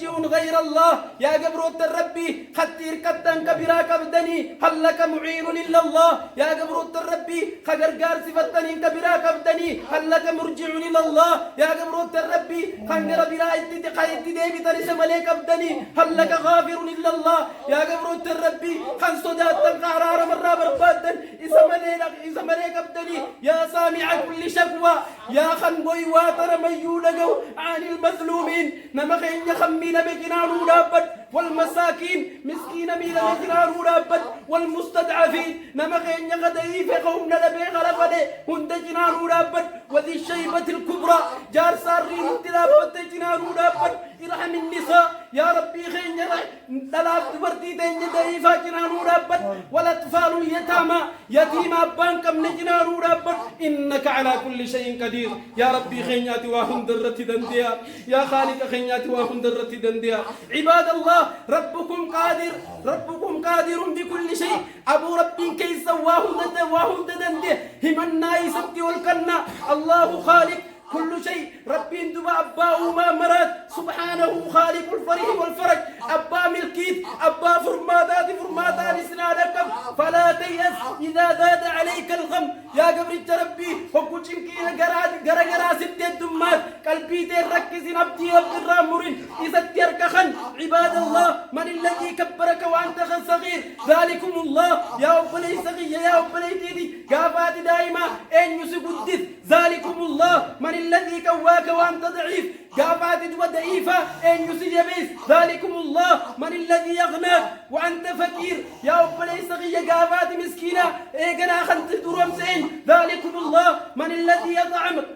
ملجئ غير الله يا قبروت الربي خطير كتن كبيرا كبدني هل لك معين إلا الله يا قبروت الربي خقرقار صفتني كبيرا كبدني هل لك مرجع إلى الله يا قبروت الربي خنقر بلا اتقايت ديبي تنس مليك كبدني هل لك غافر إلا الله يا قبروت الربي خن صدات قرار مرة بربادا إذا مليك كبدني يا سامع كل شكوى يا خن بوي واتر ميولغو عن المظلومين نمخين يخمين بجنان رابط والمساكين مسكين ميلا بجنان رابط والمستضعفين نمخين يغدئي في قومنا لبي غلفة هند جنان رابط وذي الشيبة الكبرى جار سارين انتلابت جنان رابط ارحم النساء يا ربي خين دلاب دبرتي دين دئيفا جنان رابط والأطفال اليتامى يتيم أبان كم نجنان رابط إنك على كل شيء قدير يا ربي خينياتي واهم درتي دنديا يا خالق خينياتي واهم درتي دنديا عباد الله ربكم قادر بكل شيء أبو ربي كيس واهم دنديا هم الناي سبتي والكنا الله خالق كل شيء ربي اندبا أبا وما مرات سبحانه خالق الفرح والفرج أبا ملكيت أبا فرماتات سنادكم فلا تيأس إذا زاد عليك الغم يا قبر ربي حكو جنكين غرغرا ستة دمات قلبي تركز نبتي عبد الرامورين إذا تركخن عباد الله من الذي كبرك وأنت صغير ذلكم الله يا أبني صغير يا أبني تيدي قافات دائما أن يسقدث ذلكم الله من الذي كواك وأنت ضعيف قافات ضعيفة أن يسجبس ذلكم الله من الذي يغناك وأنت فقير يا أبني صغير قافات مسكينة إيقنا خنت درمسين ذلكم الله من الذي يطعمك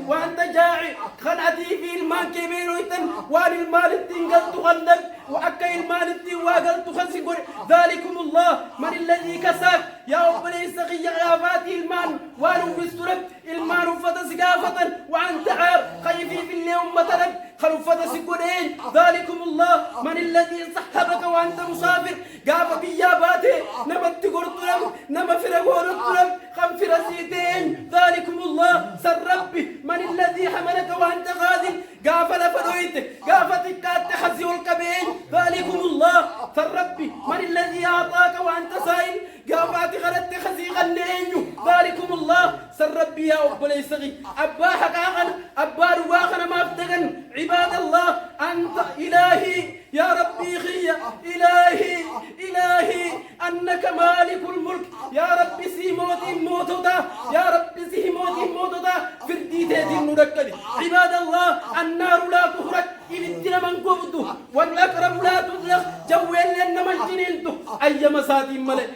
وأنت جاعي خنعتي في المال كبير ويتن وان المال التنقل تغنب وأكي المال التنواقل تخنسقر ذلكم الله من الذي كساك يا أبني صغير قافات المال وانو بسترك المال فتسقافة وأنت عار خيفي في اليوم متلك خلفة سكونين ذلكم الله من الذي صحبك وأنت مسافر قاف بياباتي نمت قرطلم نم فرقورطلم خم فرسيتين ذلكم الله سر ربي من الذي حملك وأنت غادي قاف لفرويت قاف تكات تحزي الكبين ذلكم الله سر ربي من الذي أعطاك وأنت سائل قافات غلت خزي غنين ذلكم الله سر ربي يا أبو ليسغي أبا حقاقا أبا رواخنا ما افتغن عباد الله أنت إلهي يا ربي خي إلهي أنك مالك الملك يا ربي سيموتي موتوتا يا ربي سيموتي موتوتا فردي تيتي ندكني عباد الله النار لا تخرج إبتنا من قبضه والأكرم لا تطلق جوين لأن من جنينته أي مساتي ملك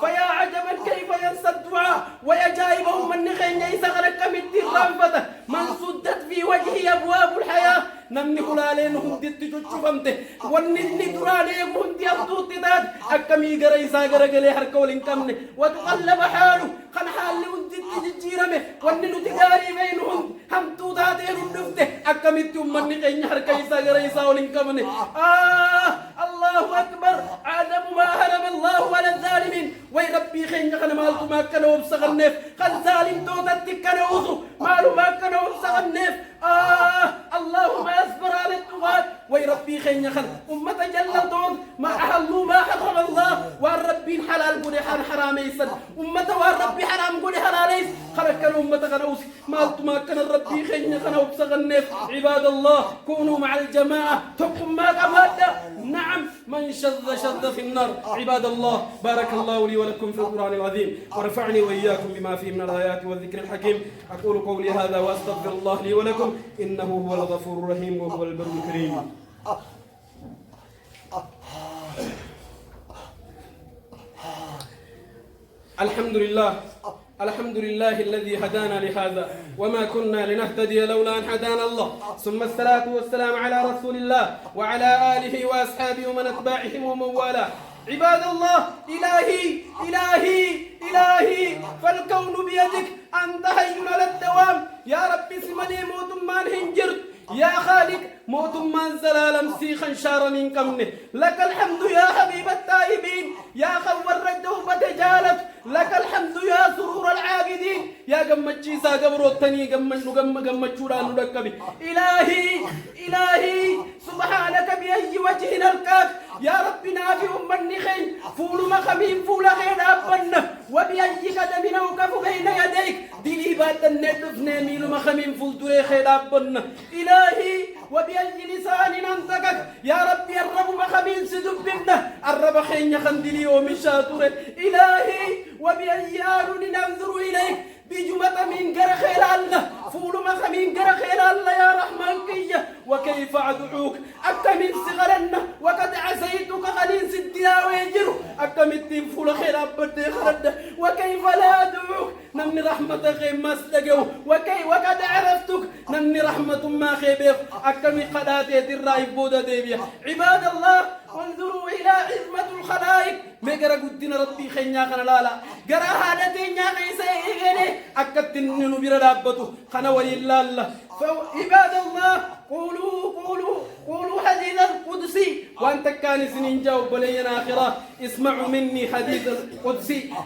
فيا عجبا كيف ينسى الدعاء ويجايبه من نخين يسغرك من الرنفة من سدت في وجهه أبواب الحياة نمني خلالين هم دي تشوفمته ونني دراني هم دي أبطوط داد أكمي غريسا غرغلي حركولين كمني وتقلب حاله خن حالي ونجد تجيرمه وننو تقاري بينهم هم توداتين ونفته أكمي تيومني غين حركيسا غريسا ولين كمني الله أكبر عدم ما هرم الله على الظالمين وي ربي خين خن مالتو ما كانوا بسغنف خن ظالم توتتك كانوا وصو مالو ما كانوا بسغنف اللهم اصبر على الطغاة وي ربي خين خن أمة جلدون ما أحلوا ما حرم الله والربي حلال قولي حرام يسن أمة والربي حرام قولي حلال يس خلق كانوا أمة غنوس مالتو ما كان الربي خين خن وبسغنف عباد الله كونوا مع الجماعة تقم ما قمادا نعم من شذ في النار عباد الله بارك الله لي ولكم في القرآن العظيم ورفعني وإياكم بما فيه من الآيات والذكر الحكيم أقول قولي هذا وأستغفر الله لي ولكم إنه هو الغفور الرحيم وهو البر الكريم الحمد لله الذي هدانا لهذا وما كنا لنهتدي لولا أن هدانا الله ثم الصلاة والسلام على رسول الله وعلى آله وأصحابه ومن أتباعهم ومن والاه عباد الله إلهي فالكون بيدك أنت حي على الدوام يا ربي سمني موت مان هنجرت يا خالق موت من زلالم سيخا شار من كمنه لك الحمد يا حبيب التائبين يا خور التوبة جالت لك الحمد يا سرور العابدين يا قمتشي سا قبروتني قمتشورا ندكبي إلهي خمين فلتري خلابنا إلهي وبأي لسان أنطقك يا ربي الرب مخمين سدبنا الرب خين خندلي ومشاتور إلهي وبأي آل ننظر إليك بجمة من قرخيل الله فول مخمين قرخيل الله يا رحمن كية وكيف أدعوك أكمل صغرنا وقد عسيتك خلين سدنا ويجر أكمل فول خيل أبدي خرد وكيف لا أدعوك نمني رحمتك ما استجو وقد عرفتك نمني رحمة ما خيبك أكمل قداتي الرأي بودا ديبيا عباد الله انظروا إلى عظمة الخلائق مقرا قدنا ربي خينيا خنا لالا قرا هادتين يا غيسا إغني أكتن نبير دابتو خنا ولي الله فعباد الله قولوا حديث القدسي وانت كان سنين جاوب بلينا آخرة اسمعوا مني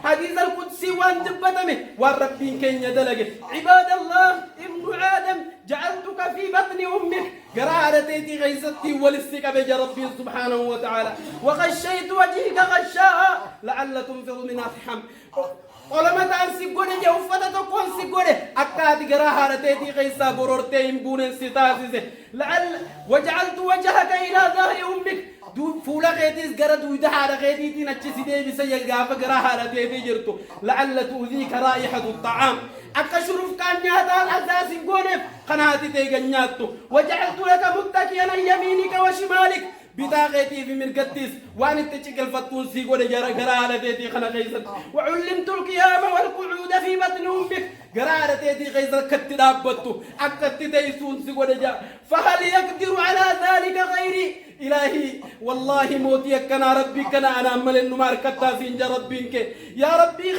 حديث القدسي وانت بتمه والربين كين يدلق عباد الله ابن آدم جعلتك في بطن أمك قرارتي غيستي ولستك بج ربي سبحانه وتعالى وغشيت وجهك غشاء لعل تنفض من أفحم ولما تنسي قولي جوفتا تكون سيقولي أكاد قرارتي غيسا قرورتين بونن ستاسيسي لعل وجعلت وجهك إلى ظهر أمك دو فولا غيتيس قرد ويدحار غيتيتي نتشسي دي بسيق قافة قرارتي جرتو لعل تؤذيك رائحة الطعام أكا شرف كان نياتا الأساس قولي قناتي تيغنياتو وجعلت لك متكيا يمينك وشمالك بطاقتي في مرقتيس وان التشكل فتون سيقول قرارتي خنا غيزت وعلمت القيام والقعود في بطن أمك قرارتي غيزت كتدابتو أكتت تيسون سيقول فهل يقدر على ذلك غيري إلهي والله موتي كنا ربي كنا أنا أمل النمار كتا سنجا ربينك يا ربي